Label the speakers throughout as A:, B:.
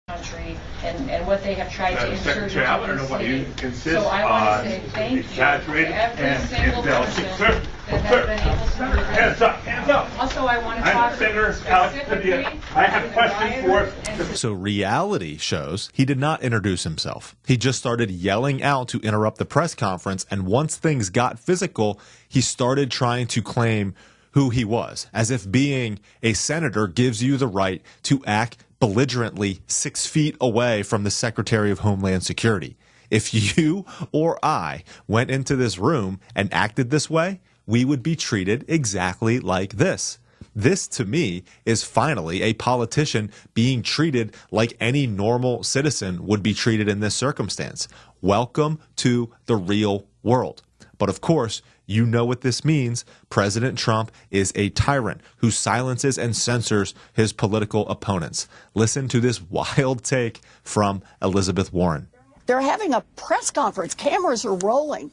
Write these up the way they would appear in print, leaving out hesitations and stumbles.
A: country and what they have tried to insert into
B: Secretary, I want to know
A: the
B: what you
A: city.
B: insist
A: So I want to say thank you to
B: exaggerated
A: every single person that has been able to do this.
B: Hands up, hands up.
A: Also, I want to
B: I'm
A: talk
B: Senator Alex
A: specifically
B: Padilla. I have
A: to the
B: questions
A: rioters
B: for.
C: So reality shows he did not introduce himself. He just started yelling out to interrupt the press conference, and once things got physical, he started trying to claim who he was, as if being a senator gives you the right to act belligerently 6 feet away from the Secretary of Homeland Security. If you or I went into this room and acted this way, we would be treated exactly like this. This, to me, is finally a politician being treated like any normal citizen would be treated in this circumstance. Welcome to the real world. But of course, you know what this means. President Trump is a tyrant who silences and censors his political opponents. Listen to this wild take from Elizabeth Warren.
D: They're having a press conference. Cameras are rolling.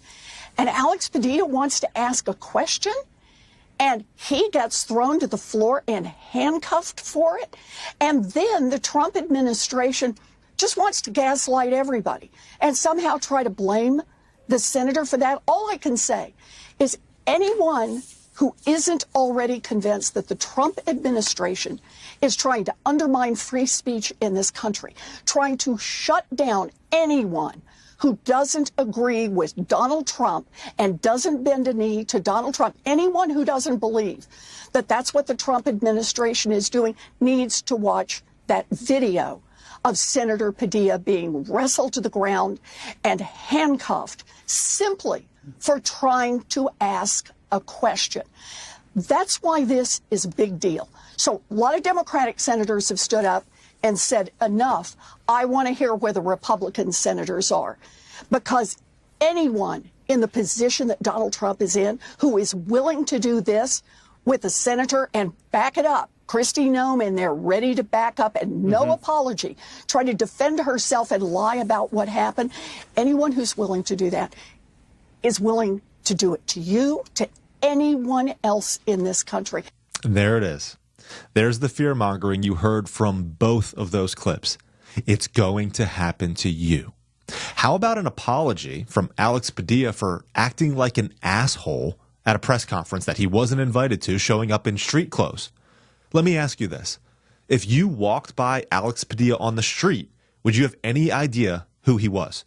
D: And Alex Padilla wants to ask a question, and he gets thrown to the floor and handcuffed for it. And then the Trump administration just wants to gaslight everybody and somehow try to blame the senator for that. All I can say is anyone who isn't already convinced that the Trump administration is trying to undermine free speech in this country, trying to shut down anyone who doesn't agree with Donald Trump and doesn't bend a knee to Donald Trump, anyone who doesn't believe that that's what the Trump administration is doing needs to watch that video of Senator Padilla being wrestled to the ground and handcuffed simply for trying to ask a question. That's why this is a big deal. So a lot of Democratic senators have stood up and said, enough. I want to hear where the Republican senators are, because anyone in the position that Donald Trump is in who is willing to do this with a senator and back it up, Kristi Noem in there ready to back up and no apology, try to defend herself and lie about what happened. Anyone who's willing to do that is willing to do it to you, to anyone else in this country.
C: There it is. There's the fear-mongering you heard from both of those clips. It's going to happen to you. How about an apology from Alex Padilla for acting like an asshole at a press conference that he wasn't invited to, showing up in street clothes? Let me ask you this. If you walked by Alex Padilla on the street, would you have any idea who he was?